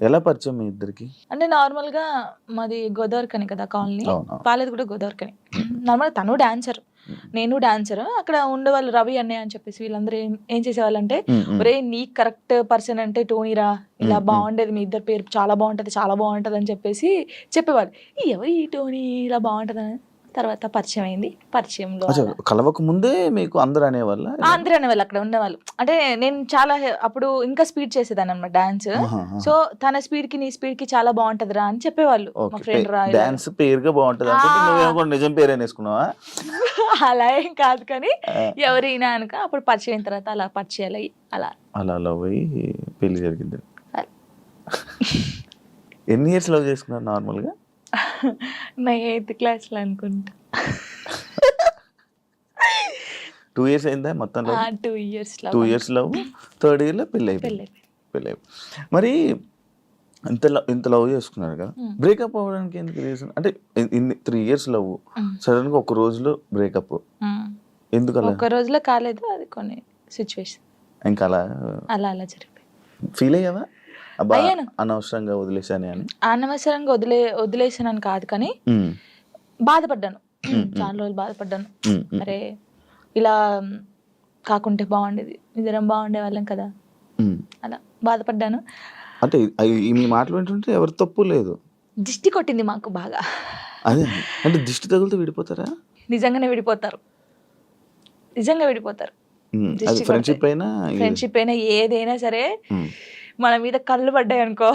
ఎలా పరిచయం మీ ఇద్దరికి? అంటే నార్మల్‌గా మాది గోదావరిఖని కదా కాలనీ. అవునవును. పాలేది కూడా గోదావరిఖని. నార్మల్‌గా తను డాన్సర్. నేను డాన్సర్. అక్కడ ఉండేవాళ్ళు రవి అన్నయ్య అని చెప్పేసి వీళ్ళందరూ ఏం చేసేవాళ్ళంటే, ఒరేయ్ నీకు కరెక్ట్ పర్సన్ అంటే టోనీరా. ఇలా బాగుండేది మీ ఇద్దరి పేరు చాలా బాగుంటది, చాలా బాగుంటది అని చెప్పేసి చెప్పేవాళ్ళు. ఎవరు ఈ టోనీ ఇలా బాగుంటదని తర్వాత పరిచయం అయింది. పరిచయంలో అచ్చా, కలవక ముందే మీకు అందరూ అనేవాళ్ళా? అందరూ అనేవాళ్ళు అక్కడ ఉండేవాళ్ళు. అంటే నేను చాలా అప్పుడు ఇంకా స్పీడ్ చేసేదాన్ని అనమాట డాన్స్. సో తన స్పీడ్ కి నీ స్పీడ్ కి చాలా బాగుంటదిరా అని చెప్పేవాళ్ళు మా ఫ్రెండ్ రా. డాన్స్ పేరుగా బాగుంటది అనుకుంటే నువ్వేమో కూడా నిజం పేరు అనేసుకున్నావా? అలా ఏం కాదు కానీ ఎవరైనా అనుక అప్పుడు పరిచయం అయిన తర్వాత అలా పరిచయాలు అయ్యి అలా అలా లవ్ అయ్యి పెళ్లి జరిగింది. ఎన్ని ఇయర్స్ లవ్ చేసుకున్నారు నార్మల్గా? నా 8th క్లాస్లో అనుకుంటా. 2 years అయిందా మొత్తం love? 2 years 2 years love, 3rd year లో పెళ్ళి అయిపోయింది. మరి ఇంత లవ్ చేసుకున్నారు కదా, బ్రేకప్ అవ్వడానికి ఎందుకు రీజన్? అంటే 3 years లవ్, సడన్ గా ఒక రోజులో బ్రేకప్ ఎందుకు? అలా ఒక రోజులో కాలేదు, అది కొన్ని సిచ్యువేషన్ ఇంకా అలా అలా అలా జరిగిపోయింది. ఫీల్ అయ్యావా? అబ్బా అయ్యాను. అనవసరంగా వదిలేసానే అని? అనవసరంగా వదిలేసానని కాదు కానీ బాధపడ్డాను. చాలా రోజులు బాధపడ్డాను. అరే ఇలా కాకుంటే బాగుండేది, ఇద్దరం బాగుండే వాళ్ళం కదా, అలా బాధపడ్డాను. అంటే మీ మాటలు వింటుంటే ఎవరి తప్పు లేదు. దిష్టి కొట్టింది మాకు బాగా. అదే అంటే దిష్టి తగులుతూ విడిపోతారా? నిజంగానే విడిపోతారు, నిజంగా విడిపోతారు. ఫ్రెండ్షిప్ అయినా ఫ్రెండ్షిప్ అయినా ఏదైనా సరే మన మీద కళ్ళు పడ్డాయి అనుకో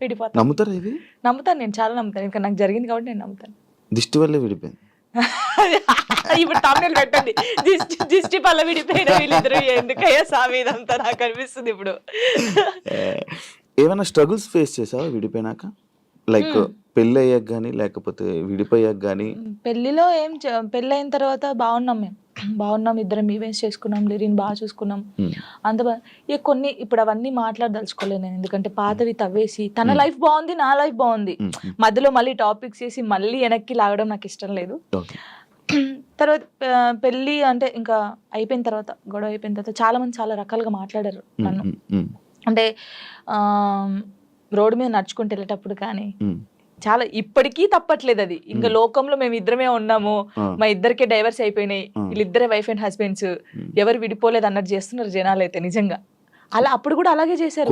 విడిపోతాను. నమ్ముతారా ఇది? నమ్ముతాను, నేను చాలా నమ్ముతాను. ఇంకా నాకు జరిగింది కాబట్టి నేను నమ్ముతాను. దిష్టి వల్లే విడిపోయింది. ఇప్పుడు తమిళ పెట్టండి, దిష్టి పల్ల విడిపోయిన వీళ్ళిద్దరు ఎందుకయ్యా సామి ఇదంతా నాకు అనిపిస్తుంది ఇప్పుడు. ఏమైనా స్ట్రగుల్స్ ఫేస్ చేసావా విడిపోయినాక? లైక్ పెళ్ళి అయ్యాక కానీ లేకపోతే విడిపోయాక కానీ? పెళ్లిలో పెళ్ళి అయిన తర్వాత బాగున్నాం, మేము బాగున్నాం, ఇద్దరం ఈవెంట్స్ చేసుకున్నాం, లిరిన్ బాగా చూసుకున్నాం, అంత ఇక కొన్ని ఇప్పుడు అవన్నీ మాట్లాడదలుచుకోలేదు నేను, ఎందుకంటే పాతవి తవ్వేసి తన లైఫ్ బాగుంది, నా లైఫ్ బాగుంది, మధ్యలో మళ్ళీ టాపిక్స్ చేసి మళ్ళీ వెనక్కి లాగడం నాకు ఇష్టం లేదు. తర్వాత పెళ్ళి అంటే ఇంకా అయిపోయిన తర్వాత, గొడవ అయిపోయిన తర్వాత చాలా మంది చాలా రకాలుగా మాట్లాడారు నన్ను. అంటే రోడ్డు మీద నడుచుకుంటూ వెళ్ళేటప్పుడు కానీ చాలా, ఇప్పటికీ తప్పట్లేదు అది. ఇంకా లోకంలో మేము ఇద్దరమే ఉన్నాము, మా ఇద్దరికే డైవర్స్ అయిపోయినాయి, వీళ్ళిద్దరే వైఫ్ అండ్ హస్బెండ్స్, ఎవరు విడిపోలేదు అన్నట్టు చేస్తున్నారు జనాలు అయితే. నిజంగా అలా అప్పుడు కూడా అలాగే చేశారు.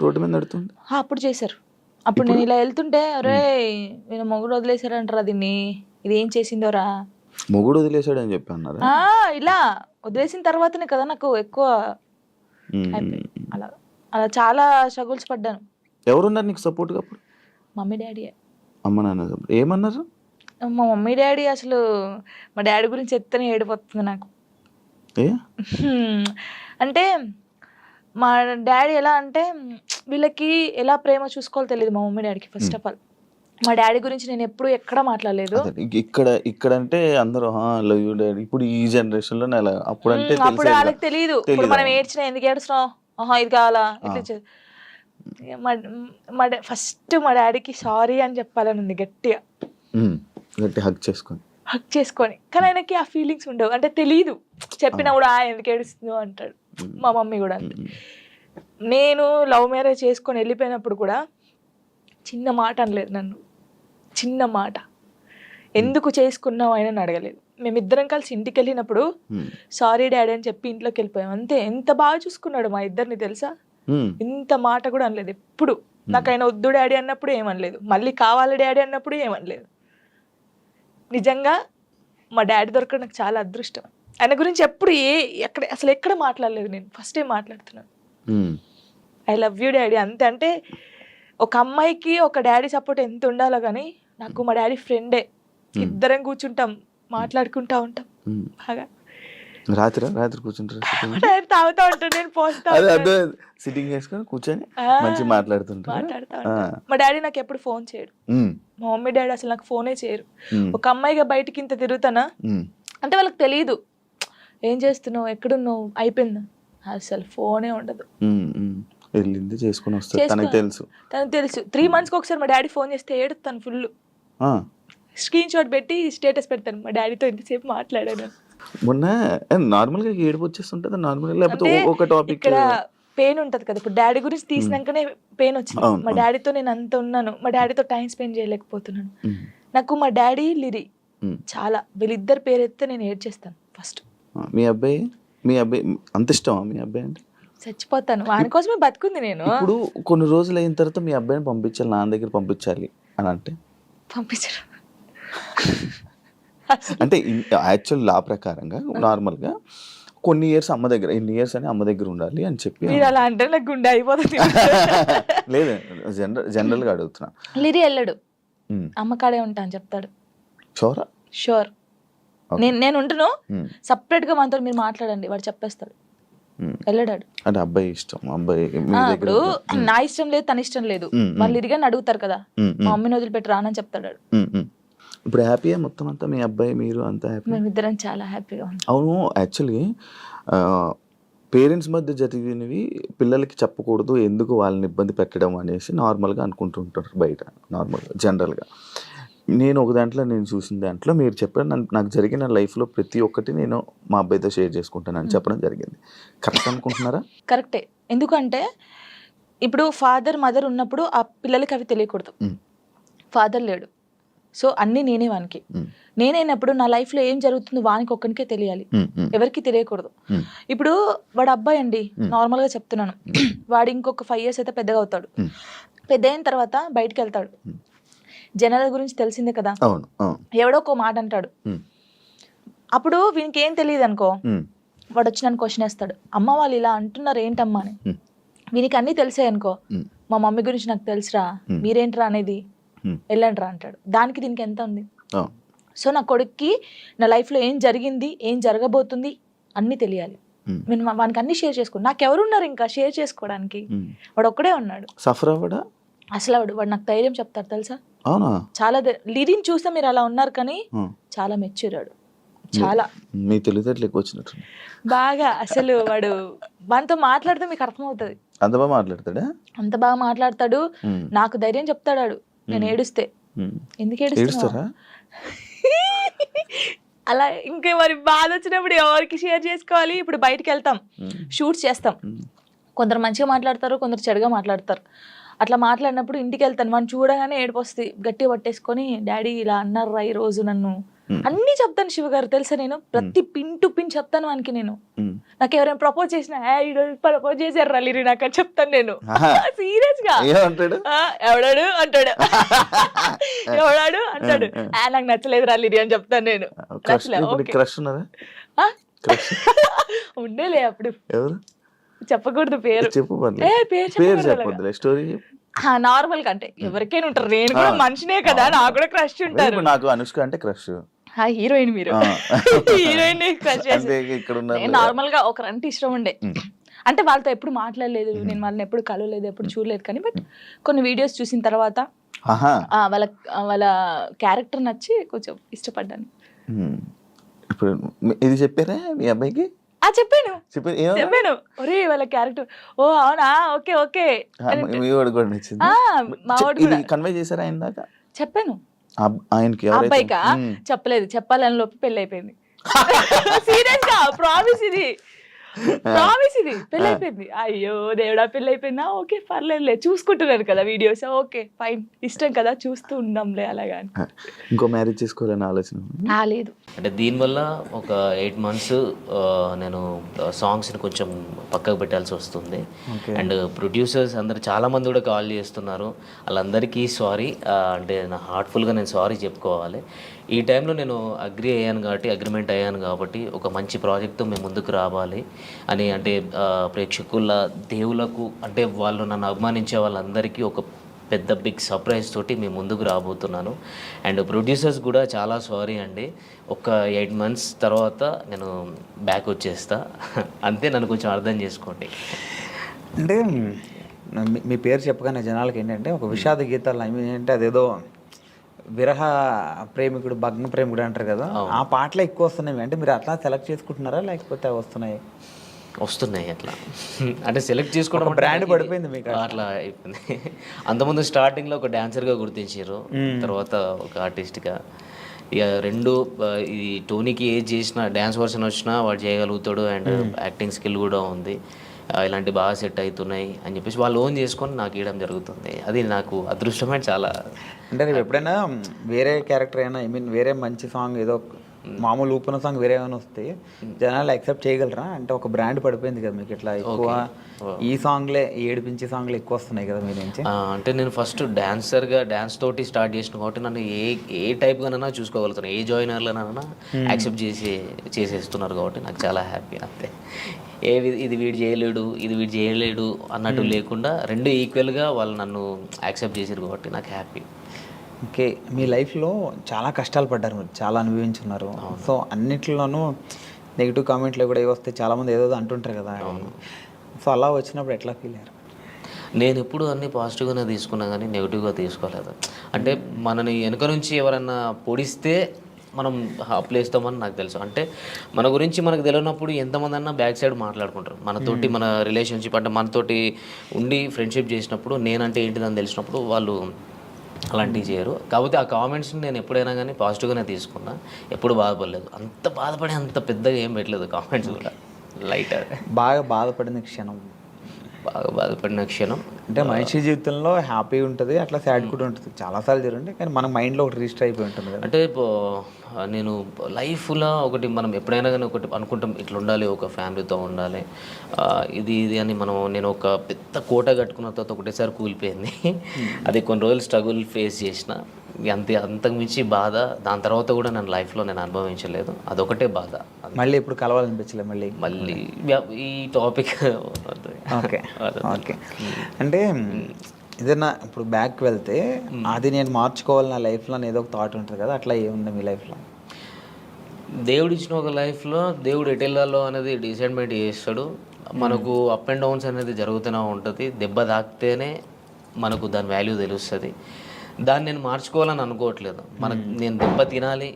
రోడ్డు మీద నడుతుంది అప్పుడు చేశారు. అప్పుడు నేను ఇలా వెళ్తుంటే, అరే నేను మొగుడు వదిలేశారంటారా దీన్ని, ఇది ఏం చేసిందోరా, మొగుడు వదిలేశాడు అని చెప్పి అన్నారా? ఇలా వదిలేసిన తర్వాతనే కదా నాకు ఎక్కువ అలా అలా చాలా స్ట్రగుల్స్ పడ్డాను. ఎవరున్నారు నీకు సపోర్ట్గా అప్పుడు? Mummy daddy. అమ్మ నాన్న ఏమన్నారు? మా మమ్మీ డాడీ అసలు, మా డాడీ గురించి ఎత్తనే ఏడిపోతుంది నాకు. అంటే మా డాడీ ఎలా అంటే, వీళ్ళకి ఎలా ప్రేమ చూసుకోవాలో తెలియదు మా మమ్మీ డాడీకి. ఫస్ట్ ఆఫ్ ఆల్ మా డాడీ గురించి నేను ఎప్పుడు ఎక్కడ మాట్లాడలేదు. ఇక్కడ అంటే అందరూ లవ్ యూ డాడీ, ఇప్పుడు ఈ జనరేషన్ లో అప్పుడు అంటే అప్పుడు వాళ్ళకి తెలియదు. ఇప్పుడు మనం ఏడ్చినా ఎందుకు ఏడుస్తున్నావు, ఇది కావాలా, ఇట్లా ఫస్ట్ మా డాడీకి సారీ అని చెప్పాలని ఉంది గట్టిగా, హగ్ చేసుకొని. కానీ ఆయనకి ఆ ఫీలింగ్స్ ఉండవు, అంటే తెలియదు. చెప్పినా కూడా ఎందుకు ఏడుస్తుందో అంటాడు. మా మమ్మీ కూడా అంతే. నేను లవ్ మ్యారేజ్ చేసుకొని వెళ్ళిపోయినప్పుడు కూడా చిన్న మాట అనలేదు నన్ను, చిన్న మాట. ఎందుకు చేసుకున్నావు ఆయన అడగలేదు. మేమిద్దరం కలిసి ఇంటికి వెళ్ళినప్పుడు సారీ డాడీ అని చెప్పి ఇంట్లోకి వెళ్ళిపోయాం అంతే. ఎంత బాగా చూసుకున్నాడు మా ఇద్దరిని తెలుసా, ఇంత మాట కూడా అనలేదు ఎప్పుడు. నాకు ఆయన వద్దు డాడీ అన్నప్పుడు ఏమనలేదు, మళ్ళీ కావాలి డాడీ అన్నప్పుడు ఏమనలేదు. నిజంగా మా డాడీ దొరకడం నాకు చాలా అదృష్టం. ఆయన గురించి ఎప్పుడు అసలు ఎక్కడ మాట్లాడలేదు నేను, ఫస్ట్ టైం మాట్లాడుతున్నాను. ఐ లవ్ యూ డాడీ అంతే. అంటే ఒక అమ్మాయికి ఒక డాడీ సపోర్ట్ ఎంత ఉండాలో కానీ నాకు మా డాడీ ఫ్రెండే. ఇద్దరం కూర్చుంటాం, మాట్లాడుకుంటా ఉంటాం బాగా. రాత్రి కూర్చుంటారు, తాగుతా ఉంటాను, నేను పోస్తా సిట్టింగ్ చేసుకొని కూర్చొని మంచి మాట్లాడుతా ఉంటాను. మా డాడీ నాకు ఎప్పుడు ఫోన్ చేయడు, మా మమ్మీ డాడీ అసలు నాకు ఫోనే చేయరు. ఒక అమ్మాయిగా బయటికి ఇంత తిరుగుతానా అంటే వాళ్ళకి తెలియదు, ఏం చేస్తున్నావు, ఎక్కడున్నావు, అయిపోయిందా, అసలు ఫోనే ఉండదు. వెళ్ళింది చేసుకుని వస్తుంది, తనకు తెలుసు. 3 months ఒకసారి మా డాడీ ఫోన్ చేస్తే ఏడుతాను ఫుల్, స్క్రీన్ షాట్ పెట్టి స్టేటస్ పెడతాను, మా డాడీతో ఇంతసేపు మాట్లాడాను. మొన్న నార్మల్ గా ఏడుపు వచ్చేస్తుంటది నార్మల్, లేకపోతే ఒక టాపిక్ ఇక్కడ పెయిన్ ఉంటది కదా, ఇప్పుడు డాడీ గురించి తీసినాకనే పెయిన్ వచ్చింది. అవును, మా డాడీతో నేను అంత ఉన్నాను, మా డాడీతో టైం స్పెండ్ చేయలేకపోతున్నాను. నాకు మా డాడీ లిరి చాలా, వీళ్ళిద్దరు పేరు ఎత్తే నేను ఏడ్చేస్తాను ఫస్ట్. మీ అబ్బాయి అంత ఇష్టమా మీ అబ్బాయి అంటే? చచ్చిపోతాను, వాని కోసమే బతుకుంది నేను. ఇప్పుడు కొన్ని రోజులు అయిన తర్వాత మీ అబ్బాయిని పంపించాలి, నాన్న దగ్గర పంపించాలి అని అంటే పంపించరు. అంటే యాక్చువల్ లా ప్రకారంగా నార్మల్గా కొన్ని ఇయర్స్ అమ్మ దగ్గర, ఎన్ని ఇయర్స్ అని అమ్మ దగ్గర ఉండాలి అని చెప్పి. మీరు అలా అంటే నాకు గుండె అయిపోతుంది. లేదు, జనరల్గా అడుగుతున్నా. లిరి వెళ్ళడు, అమ్మ కాడే ఉంటా అని చెప్తాడు. షోరా? షూర్. నేను ఉంటును, సపరేట్ గా మనతో మీరు మాట్లాడండి, వాడు చెప్పేస్తాడు. వెళ్ళడాడు. అంటే అబ్బాయి ఇష్టం, అబ్బాయి ఇప్పుడు నా ఇష్టం లేదు, తన ఇష్టం లేదు, వాళ్ళు ఇరిగాని అడుగుతారు కదా, మా మమ్మీని వదిలిపెట్టి రానని చెప్తాడు. ఇప్పుడు హ్యాపీయా మొత్తం అంతా, మీ అబ్బాయి మీరు అంతా హ్యాపీ? మేమిద్దరం చాలా హ్యాపీగా ఉన్నాం. అవును, యాక్చువల్లీ పేరెంట్స్ మధ్య జరిగినవి పిల్లలకి చెప్పకూడదు, ఎందుకు వాళ్ళని ఇబ్బంది పెట్టడం అనేసి నార్మల్గా అనుకుంటుంటారు బయట, నార్మల్గా జనరల్గా. నేను ఒక దాంట్లో నేను చూసిన దాంట్లో మీరు చెప్పారు, నాకు జరిగిన లైఫ్లో ప్రతి ఒక్కటి నేను మా అబ్బాయితో షేర్ చేసుకుంటానని చెప్పడం జరిగింది. కరెక్ట్ అనుకుంటున్నారా? కరెక్టే. ఎందుకంటే ఇప్పుడు ఫాదర్ మదర్ ఉన్నప్పుడు ఆ పిల్లలకి అవి తెలియకూడదు. ఫాదర్ లేడు, సో అన్నీ నేనే వానికి. నేనైనప్పుడు నా లైఫ్లో ఏం జరుగుతుందో వానికి ఒక్కనికే తెలియాలి, ఎవరికి తెలియకూడదు. ఇప్పుడు వాడు అబ్బాయి అండి, నార్మల్గా చెప్తున్నాను, వాడు ఇంకొక 5 years అయితే పెద్దగా అవుతాడు. పెద్ద అయిన తర్వాత బయటకు వెళ్తాడు, జనాల గురించి తెలిసిందే కదా, ఎవడో ఒక మాట అంటాడు. అప్పుడు వీనికి ఏం తెలియదు అనుకో, వాడు వచ్చి నన్ను క్వశ్చన్ వేస్తాడు, అమ్మ వాళ్ళు ఇలా అంటున్నారు ఏంటమ్మా అని. వీనికి అన్నీ తెలిసాయి అనుకో, మా మమ్మీ గురించి నాకు తెలుసురా, మీరేంట్రా అనేది, వెళ్ళండిరా అంటాడు. దానికి దీనికి ఎంత ఉంది? సో నా కొడుక్కి నా లైఫ్లో ఏం జరిగింది, ఏం జరగబోతుంది అన్నీ తెలియాలి. నేను వానికి అన్ని షేర్ చేసుకోండి, నాకెవరున్నారు ఇంకా షేర్ చేసుకోవడానికి, వాడు ఒక్కడే ఉన్నాడు. సఫర్ అవ్వడా అసలు వాడు నాకు ధైర్యం చెప్తాడు తెలుసా. అవునా? చాలా లిరిని చూస్తే మీరు అలా ఉన్నారు కానీ చాలా మెచ్యూరాడు, చాలా. మీ తెలివితేటలు ఎక్కువ వచ్చినట్టు బాగా. అసలు వాడు వానితో మాట్లాడితే మీకు అర్థమవుతుంది, అంత బాగా మాట్లాడతాడా? అంత బాగా మాట్లాడతాడు. నాకు ధైర్యం చెప్తాడు నేను ఏడుస్తే. ఎందుకు ఏడుస్తారా అలా? ఇంకా మరి బాధ వచ్చినప్పుడు ఎవరికి షేర్ చేసుకోవాలి? ఇప్పుడు బయటికి వెళ్తాం, షూట్స్ చేస్తాం, కొందరు మంచిగా మాట్లాడతారు, కొందరు చెడుగా మాట్లాడతారు. అట్లా మాట్లాడినప్పుడు ఇంటికి వెళ్తాను, మనం చూడగానే ఏడుపు వస్తుంది, గట్టిగా పట్టేసుకొని డాడీ ఇలా అన్నారా ఈ రోజు నన్ను అన్నీ చెప్తాను. శివ గారు తెలుసా, నేను ప్రతి పిన్ టు పిన్ చెప్తాను వానికి. నేను నాకు ఎవరైనా ప్రపోజ్ చేసినా, ప్రపోజ్ చేశారు లిరి నాకు అని చెప్తాను నేను, సీరియస్ గా. ఎవడాడు అంటాడు, ఎవడాడు అంటాడు, నాకు నచ్చలేదు లిరి అని చెప్తాను నేను. ఉండేలే అప్పుడు, చెప్పకూడదు పేరు, నార్మల్ గా అంటే ఎవరికైనా ఉంటారు, నేను కూడా మనిషినే కదా, నాకు కూడా క్రష్ ఉంటారు. నాకు అనుష్క అంటే క్రష్, హీరోయిన్ మీరు హీరోయిన్ క్రష్ చేసి. నార్మల్ గా ఒకరంటే ఇష్టం ఉండే, అంటే వాళ్ళతో ఎప్పుడు మాట్లాడలేదు, నేను వాళ్ళని ఎప్పుడు కలవలేదు, ఎప్పుడు చూడలేదు, కానీ బట్ కొన్ని వీడియోస్ చూసిన తర్వాత వాళ్ళ క్యారెక్టర్ నచ్చి కొంచెం ఇష్టపడ్డాను. ఇప్పుడు ఇది చెప్పారా మీ అబ్బాయికి? చెప్పాను, ఒరే వాళ్ళ క్యారెక్టర్, ఓ అవునా, ఓకే ఓకే. చెప్పాను ఆయనకి, అబ్బాయికా చెప్పలేదు, చెప్పాలని లోపు పెళ్లి అయిపోయింది. సీరియస్ గా ప్రామిస్, ఇది ప్రామిస్, ఇది పెళ్లి అయిపోయింది. అయ్యో దేవుడా, పెళ్లి అయిపోయిందా, ఓకే పర్లేదులే, చూసుకుంటున్నారు కదా వీడియోస్, ఓకే ఫైన్, ఇష్టం కదా చూస్తూ ఉందాంలే అలాగా. ఇంకో మ్యారేజ్ చేసుకోవాలని ఆలోచన లేదు. అంటే దీనివల్ల ఒక 8 months నేను సాంగ్స్ని కొంచెం పక్కకు పెట్టాల్సి వస్తుంది. అండ్ ప్రొడ్యూసర్స్ అందరు చాలామంది కూడా కాల్ చేస్తున్నారు, వాళ్ళందరికీ సారీ. అంటే నా హార్ట్ఫుల్గా నేను సారీ చెప్పుకోవాలి. ఈ టైంలో నేను అగ్రిమెంట్ అయ్యాను కాబట్టి ఒక మంచి ప్రాజెక్ట్తో మేము ముందుకు రావాలి అని, అంటే ప్రేక్షకుల దేవులకు, అంటే వాళ్ళు నన్ను అభిమానించే వాళ్ళందరికీ ఒక పెద్ద బిగ్ సర్ప్రైజ్ తోటి మేము ముందుకు రాబోతున్నాను. అండ్ ప్రొడ్యూసర్స్ కూడా చాలా సారీ అండి, ఒక 8 months తర్వాత నేను బ్యాక్ వచ్చేస్తా, అంతే, నన్ను కొంచెం అర్థం చేసుకోండి. అంటే మీ పేరు చెప్పగానే జనాలకి ఏంటంటే ఒక విషాద గీతాలు, ఏంటంటే అదేదో విరహ ప్రేమికుడు, భగ్న ప్రేమికుడు అంటారు కదా, ఆ పాటలు ఎక్కువ వస్తున్నాయి. అంటే మీరు అట్లా సెలెక్ట్ చేసుకుంటున్నారా, లేకపోతే వస్తున్నాయి? అట్లా అంటే సెలెక్ట్ చేసుకోవడం బ్రాండ్ పడిపోయింది మీకు, అట్లా అయిపోయింది. అంతకుముందు స్టార్టింగ్లో ఒక డాన్సర్గా గుర్తించారు, తర్వాత ఒక ఆర్టిస్ట్గా. ఇక రెండు, ఈ టోనీకి ఏజ్ చేసిన డ్యాన్స్ వర్షన్ వచ్చినా వాడు చేయగలుగుతాడు, అండ్ యాక్టింగ్ స్కిల్ కూడా ఉంది. ఇలాంటి బాగా సెట్ అవుతున్నాయి అని చెప్పేసి వాళ్ళు ఓన్ చేసుకొని నాకు ఇవ్వడం జరుగుతుంది. అది నాకు అదృష్టమే చాలా. అంటే రేపు ఎప్పుడైనా వేరే క్యారెక్టర్ అయినా వేరే మంచి సాంగ్ ఏదో మామూలు ఊపిన సాంగ్ వేరే ఏమైనా వస్తే జనాలు యాక్సెప్ట్ చేయగలరా? అంటే ఒక బ్రాండ్ పడిపోయింది కదా మీకు, ఇట్లా ఎక్కువ ఈ సాంగ్లే ఏడిపించే సాంగ్లే ఎక్కువ వస్తున్నాయి కదా మీ నుంచి. అంటే నేను ఫస్ట్ డాన్సర్గా డాన్స్ తోటి స్టార్ట్ చేసిన కాబట్టి నన్ను ఏ టైప్గానైనా చూసుకోగలుగుతాను, ఏ జాయినర్లనైనా యాక్సెప్ట్ చేసేస్తున్నారు కాబట్టి నాకు చాలా హ్యాపీ. అంతే, ఇది వీడు చేయలేడు ఇది వీడు చేయలేడు అన్నట్టు లేకుండా రెండు ఈక్వల్గా వాళ్ళు నన్ను యాక్సెప్ట్ చేసారు కాబట్టి నాకు హ్యాపీ. ఓకే, మీ లైఫ్లో చాలా కష్టాలు పడ్డారు మీరు, చాలా అనుభవించున్నారు. సో అన్నిట్లోనూ నెగిటివ్ కామెంట్లు కూడా వస్తే చాలామంది ఏదో అంటుంటారు కదా. సో అలా వచ్చినప్పుడు ఎట్లా ఫీల్ అయ్యారు? నేను ఎప్పుడు అన్నీ పాజిటివ్గానే తీసుకున్నా కానీ నెగిటివ్గా తీసుకోలేదు. అంటే మనని వెనుక నుంచి ఎవరన్నా పొడిస్తే మనం అప్లేస్తామని నాకు తెలుసు. అంటే మన గురించి మనకు తెలియనప్పుడు ఎంతమంది అన్నా బ్యాక్ సైడ్ మాట్లాడుకుంటారు మనతోటి, మన రిలేషన్షిప్ అంటే మనతోటి ఉండి ఫ్రెండ్షిప్ చేసినప్పుడు నేనంటే ఏంటిదని తెలిసినప్పుడు వాళ్ళు అలాంటివి చేయరు. కాకపోతే ఆ కామెంట్స్ని నేను ఎప్పుడైనా కానీ పాజిటివ్గానే తీసుకున్నా, ఎప్పుడు బాధపడలేదు. అంత బాధపడి అంత పెద్దగా ఏం పెట్టలేదు కామెంట్స్ కూడా, లైట్. బాగా బాధపడిన క్షణం అంటే మనిషి జీవితంలో హ్యాపీ ఉంటుంది, అట్లా సాడ్ కూడా ఉంటుంది, చాలాసార్లు జరుగుతుంది. కానీ మన మైండ్లో ఒకటి రిజిస్టర్ అయిపోయి ఉంటుంది కదా. అంటే నేను లైఫ్లో ఒకటి మనం ఎప్పుడైనా కానీ ఒకటి అనుకుంటాం, ఇట్లా ఉండాలి, ఒక ఫ్యామిలీతో ఉండాలి, ఇది అని నేను ఒక పెద్ద కోట కట్టుకున్న తర్వాత ఒకటేసారి కూలిపోయింది. అది కొన్ని రోజులు స్ట్రగుల్ ఫేస్ చేసిన, అంతకు మించి బాధ దాని తర్వాత కూడా నేను లైఫ్లో నేను అనుభవించలేదు. అదొకటే బాధ. మళ్ళీ ఇప్పుడు కలవాలనిపించలేదు మళ్ళీ ఈ టాపిక్. ఓకే ఓకే, అంటే ఏదైనా ఇప్పుడు బ్యాక్ వెళ్తే అది నేను మార్చుకోవాలి నా లైఫ్లో ఏదో ఒక థాట్ ఉంటుంది కదా, అట్లా ఏముంది మీ లైఫ్లో? దేవుడు ఇచ్చిన ఒక లైఫ్లో దేవుడు ఎటు వెళ్ళాలో అనేది డిసైడ్మెంట్ చేస్తాడు. మనకు అప్ అండ్ డౌన్స్ అనేది జరుగుతూనే ఉంటుంది. దెబ్బ తాకితేనే మనకు దాని వాల్యూ తెలుస్తుంది. దాన్ని నేను మార్చుకోవాలని అనుకోవట్లేదు. నేను దెబ్బ తినాలి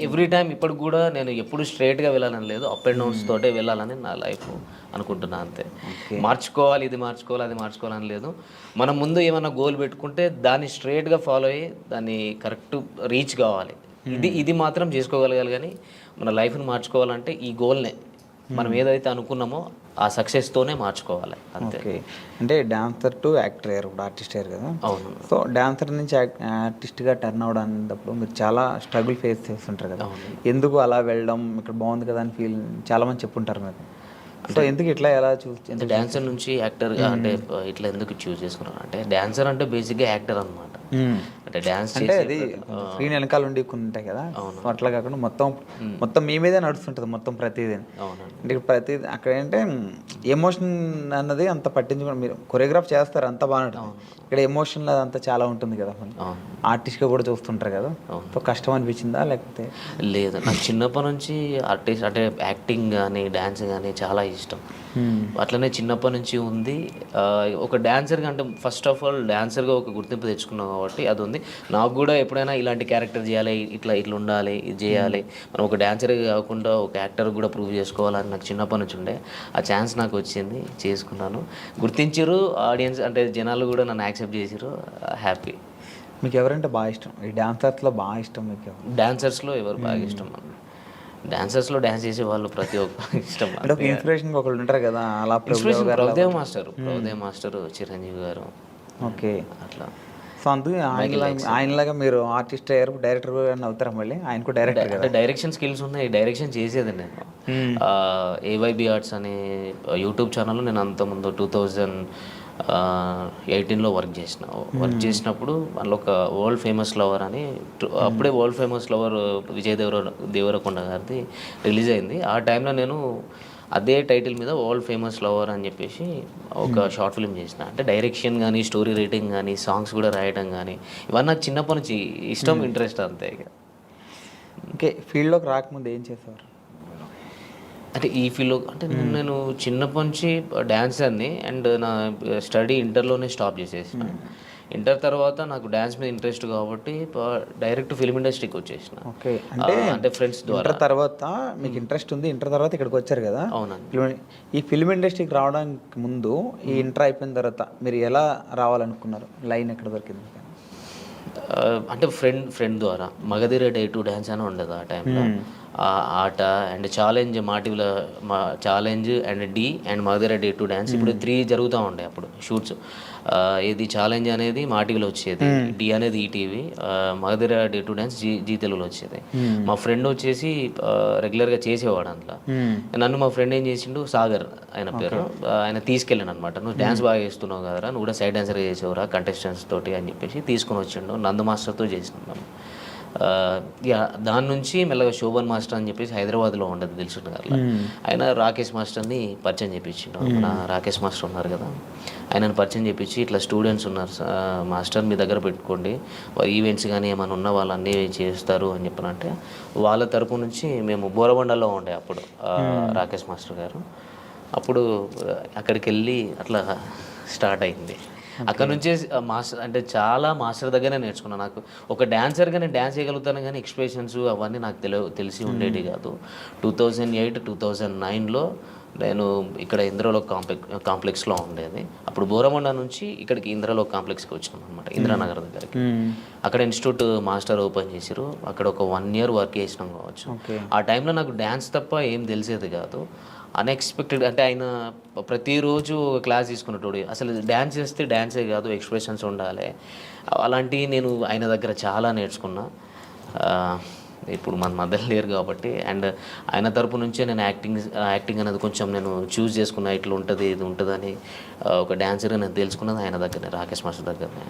ఎవ్రీ టైం. ఇప్పుడు కూడా నేను ఎప్పుడు స్ట్రైట్గా వెళ్ళాలని లేదు, అప్ అండ్ డౌన్స్ తోటే వెళ్ళాలని నా లైఫ్ అనుకుంటున్నా. అంతే, మార్చుకోవాలి ఇది మార్చుకోవాలి అది మార్చుకోవాలని లేదు. మనం ముందు ఏమైనా గోల్ పెట్టుకుంటే దాన్ని స్ట్రైట్గా ఫాలో అయ్యి దాన్ని కరెక్ట్ రీచ్ కావాలి. ఇది మాత్రం చేసుకోగలగాలి. కానీ మన లైఫ్ని మార్చుకోవాలంటే ఈ గోల్నే మనం ఏదైతే అనుకున్నామో ఆ సక్సెస్తోనే మార్చుకోవాలి. అంతే. అంటే డాన్సర్ టు యాక్టర్ అయ్యారు, ఇప్పుడు ఆర్టిస్ట్ అయ్యారు కదా. అవును. సో డాన్సర్ నుంచి ఆర్టిస్ట్గా టర్న్ అవడం అనేటప్పుడు మీరు చాలా స్ట్రగుల్ ఫేస్ చేస్తుంటారు కదా. ఎందుకు అలా వెళ్ళడం, ఇక్కడ బాగుంది కదా అని ఫీల్ చాలామంది చెప్పుంటారు మీరు. సో ఎందుకు ఇట్లా ఎలా అంటే డాన్సర్ నుంచి యాక్టర్గా అంటే ఇట్లా ఎందుకు చూస్ చేసుకున్నాను అంటే, డాన్సర్ అంటే బేసిక్గా యాక్టర్ అనమాట. అంటే డాన్స్ అంటే అది స్క్రీన్ వెనకాల ఉండి కొన్ని ఉంటాయి కదా, అట్లా కాకుండా మొత్తం మీ మీదే నడుస్తుంటుంది మొత్తం ప్రతిదీ. అంటే ప్రతిదీ అక్కడ ఏంటంటే ఎమోషన్ అన్నది అంత పట్టించుకోండి. మీరు కొరియోగ్రాఫ్ చేస్తారు అంత బాగుంటుంది, ఇక్కడ ఎమోషన్ అంతా చాలా ఉంటుంది కదా. ఆర్టిస్ట్గా కూడా చూస్తుంటారు కదా. సో కష్టం అనిపించిందా లేకపోతే? లేదు, నాకు చిన్నప్పటి నుంచి ఆర్టిస్ట్ అంటే యాక్టింగ్ కానీ డ్యాన్స్ కానీ చాలా ఇష్టం. అట్లనే చిన్నప్పటి నుంచి ఉంది. ఒక డాన్సర్గా అంటే ఫస్ట్ ఆఫ్ ఆల్ డాన్సర్గా ఒక గుర్తింపు తెచ్చుకున్నాం కాబట్టి అది ఉంది. నాకు కూడా ఎప్పుడైనా ఇలాంటి క్యారెక్టర్ చేయాలి, ఇట్లా ఉండాలి, ఇది చేయాలి, మనం ఒక డాన్సర్గా కాకుండా ఒక యాక్టర్ కూడా ప్రూవ్ చేసుకోవాలని నాకు చిన్నప్పటి నుంచి ఉండే. ఆ ఛాన్స్ నాకు వచ్చింది, చేసుకున్నాను. గుర్తించారు ఆడియన్స్, అంటే జనాలు కూడా నన్ను యాక్సెప్ట్ చేసారు. హ్యాపీ. మీకు ఎవరంటే బాగా ఇష్టం? ఈ డాన్సర్స్లో బాగా ఇష్టం మీకు? డాన్సర్స్లో ఎవరు బాగా ఇష్టం? డాన్సర్స్లో డాన్స్ చేసే వాళ్ళు ప్రతి ఒక్కరు ఇష్టం. అంటే ఇన్స్పిరేషన్ ఒకళ్ళు ఉంటారు కదా, అలా ప్రభుదేవ్ మాస్టర్, చిరంజీవి గారు. ఓకే, అట్లా. సో అందుకే ఆయనలాగా మీరు ఆర్టిస్ట్ అయ్యారు, డైరెక్టర్ అవుతారా మళ్ళీ? ఆయన కూడా డైరెక్టర్ కదా. డైరెక్షన్ స్కిల్స్ ఉన్నాయి, డైరెక్షన్ చేసేది నేను. ఏవైబి ఆర్ట్స్ అనే యూట్యూబ్ ఛానల్లో నేను అంతకుముందు 2018లో వర్క్ చేసినప్పుడు అందులో ఒక వరల్డ్ ఫేమస్ లవర్ అని, అప్పుడే world famous lover Vijay Deverakonda గారిది రిలీజ్ అయింది. ఆ టైంలో నేను అదే టైటిల్ మీద వరల్డ్ ఫేమస్ లవర్ అని చెప్పేసి ఒక షార్ట్ ఫిల్మ్ చేసిన. అంటే డైరెక్షన్ కానీ, స్టోరీ రైటింగ్ కానీ, సాంగ్స్ కూడా రాయడం కానీ, ఇవన్నీ నాకు చిన్నప్పటి నుంచి ఇష్టం, ఇంట్రెస్ట్ అంతే. ఓకే, ఫీల్డ్లోకి రాకముందు ఏం చేసేవారు? అంటే ఈ ఫీల్డ్లో అంటే నేను చిన్నప్పటి నుంచి డ్యాన్సర్ని, అండ్ నా స్టడీ ఇంటర్లోనే స్టాప్ చేసేసిన. ఇంటర్ తర్వాత నాకు డ్యాన్స్ మీద ఇంట్రెస్ట్ కాబట్టి డైరెక్ట్ ఫిల్మ్ ఇండస్ట్రీకి వచ్చేసిన. ఓకే, అంటే ఫ్రెండ్స్ ద్వారా. ఇంటర్ తర్వాత మీకు ఇంట్రెస్ట్ ఉంది, ఇంటర్ తర్వాత ఇక్కడికి వచ్చారు కదా. అవునండి. ఈ ఫిల్మ్ ఇండస్ట్రీకి రావడానికి ముందు, ఈ ఇంటర్ అయిపోయిన తర్వాత మీరు ఎలా రావాలనుకున్నారు? లైన్ ఎక్కడ దొరికింది? అంటే ఫ్రెండ్ ద్వారా మగధీర డే 2 డ్యాన్స్ అని ఉండదు ఆ టైంలో. Aata and challenge challenge and Dhee and Magadheera day to dance ఇప్పుడు 3 జరుగుతూ ఉండే అప్పుడు షూట్స్. ఇది ఛాలెంజ్ అనేది మా టీవీలో వచ్చేది, డి అనేది ETV, Magadheera day to dance Zee తెలుగులో వచ్చేది. మా ఫ్రెండ్ వచ్చేసి రెగ్యులర్గా చేసేవాడు అందులో. నన్ను మా ఫ్రెండ్ ఏం చేసిండు, సాగర్ ఆయన పేరు, ఆయన తీసుకెళ్ళాను అనమాట. నువ్వు డ్యాన్స్ బాగా చేస్తున్నావు కదరా, నువ్వు కూడా సైడ్ డాన్సర్గా చేసేవరా కంటెస్టెంట్స్ తోటి అని చెప్పేసి తీసుకొని వచ్చిండు. నందు మాస్టర్తో చేసినాం. దాని నుంచి మెల్లగా శోభన్ మాస్టర్ అని చెప్పేసి హైదరాబాద్లో ఉండదు దిల్సుఖ్ నగర్లో, ఆయన రాకేష్ మాస్టర్ని పరిచయం చేయించిండు. మన రాకేష్ మాస్టర్ ఉన్నారు కదా, ఆయనను పరిచయం చేయించి ఇట్లా స్టూడెంట్స్ ఉన్నారు మాస్టర్, మీ దగ్గర పెట్టుకోండి, ఈవెంట్స్ కానీ ఏమైనా ఉన్న వాళ్ళు అన్నీ చేస్తారు అని చెప్పనంటే, వాళ్ళ తరపు నుంచి మేము బోరబండలో ఉండే అప్పుడు రాకేష్ మాస్టర్ గారు. అప్పుడు అక్కడికి వెళ్ళి అట్లా స్టార్ట్ అయింది. అక్కడ నుంచే మాస్టర్ అంటే చాలా మాస్టర్ దగ్గరనే నేర్చుకున్నాను. నాకు ఒక డాన్సర్గా నేను డ్యాన్స్ చేయగలుగుతాను కానీ ఎక్స్ప్రెషన్స్ అవన్నీ నాకు తెలిసి ఉండేవి కాదు. 2008, 2009లో నేను ఇక్కడ ఇంద్రలోక్ కాంప్లెక్స్లో ఉండేది. అప్పుడు బోరమండ నుంచి ఇక్కడికి ఇంద్రలోక్ కాంప్లెక్స్కి వచ్చినాం అనమాట, ఇంద్రానగర్ దగ్గరికి. అక్కడ ఇన్స్టిట్యూట్ మాస్టర్ ఓపెన్ చేసారు. అక్కడ ఒక 1 year వర్క్ చేసినాం కావచ్చు. ఆ టైంలో నాకు డ్యాన్స్ తప్ప ఏం తెలిసేది కాదు. అన్ఎక్స్పెక్టెడ్ అంటే ఆయన ప్రతిరోజు క్లాస్ తీసుకున్నట్టు, అసలు డ్యాన్స్ చేస్తే డ్యాన్సే కాదు ఎక్స్ప్రెషన్స్ ఉండాలి, అలాంటివి నేను ఆయన దగ్గర చాలా నేర్చుకున్నా. ఇప్పుడు మన మధ్యలో లేరు కాబట్టి, అండ్ ఆయన తరపు నుంచే నేను యాక్టింగ్ అనేది కొంచెం నేను చూస్ చేసుకున్నా, ఇట్లా ఉంటుంది ఇది ఉంటుందని. ఒక డ్యాన్సర్గా నేను తెలుసుకున్నది ఆయన దగ్గరనే, రాకేష్ మాస్టర్ దగ్గరనే.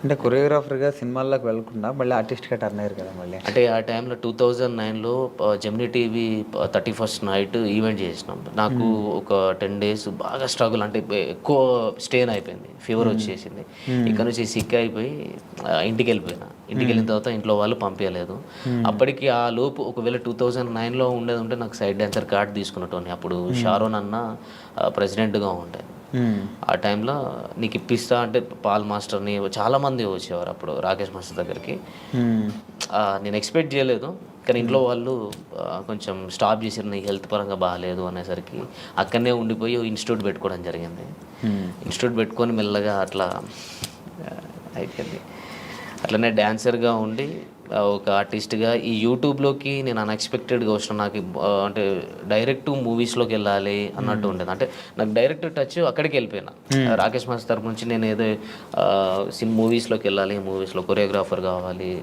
అంటే కొరియోగ్రాఫర్గా సినిమాల్లోకి వెళ్ళకుండా మళ్ళీ ఆర్టిస్ట్గా టర్న్ అయ్యారు కదా మళ్ళీ. అంటే ఆ టైంలో 2009లో Gemini TV 31st night event చేసినాం. నాకు ఒక 10 days బాగా స్ట్రగుల్, అంటే ఎక్కువ స్టేన్ అయిపోయింది, ఫీవర్ వచ్చేసింది. ఇక్కడ నుంచి సిక్ అయిపోయి ఇంటికి వెళ్ళిపోయినా. ఇంటికి వెళ్ళిన తర్వాత ఇంట్లో వాళ్ళు పంపించలేదు. అప్పటికి ఆ లోపు ఒకవేళ 2009లో ఉండేది ఉంటే నాకు సైడ్ డాన్సర్ కార్డ్ తీసుకున్నట్టు. అప్పుడు షారోన్ అన్న ప్రెసిడెంట్గా ఉండే. ఆ టైంలో నీకు ఇప్పిస్తా అంటే పాల్ మాస్టర్ని చాలామంది వచ్చేవారు అప్పుడు రాకేష్ మాస్టర్ దగ్గరికి. నేను ఎక్స్పెక్ట్ చేయలేదు, కానీ ఇంట్లో వాళ్ళు కొంచెం స్టాప్ చేసారు, నీ హెల్త్ పరంగా బాగాలేదు అనేసరికి అక్కడనే ఉండిపోయి ఇన్స్టిట్యూట్ పెట్టుకోవడం జరిగింది. ఇన్స్టిట్యూట్ పెట్టుకొని మెల్లగా అట్లా అయిపోయింది. అట్లనే డ్యాన్సర్గా ఉండి ఒక ఆర్టిస్ట్గా ఈ యూట్యూబ్లోకి నేను అన్ఎక్స్పెక్టెడ్గా వచ్చిన. నాకు అంటే డైరెక్ట్ మూవీస్లోకి వెళ్ళాలి అన్నట్టు ఉండేది. అంటే నాకు డైరెక్ట్ టచ్ అక్కడికి వెళ్ళిపోయినా. రాకేష్ మాస్టర్ తరపు నుంచి నేను ఏదో మూవీస్లోకి వెళ్ళాలి, మూవీస్లో కొరియోగ్రాఫర్ కావాలి,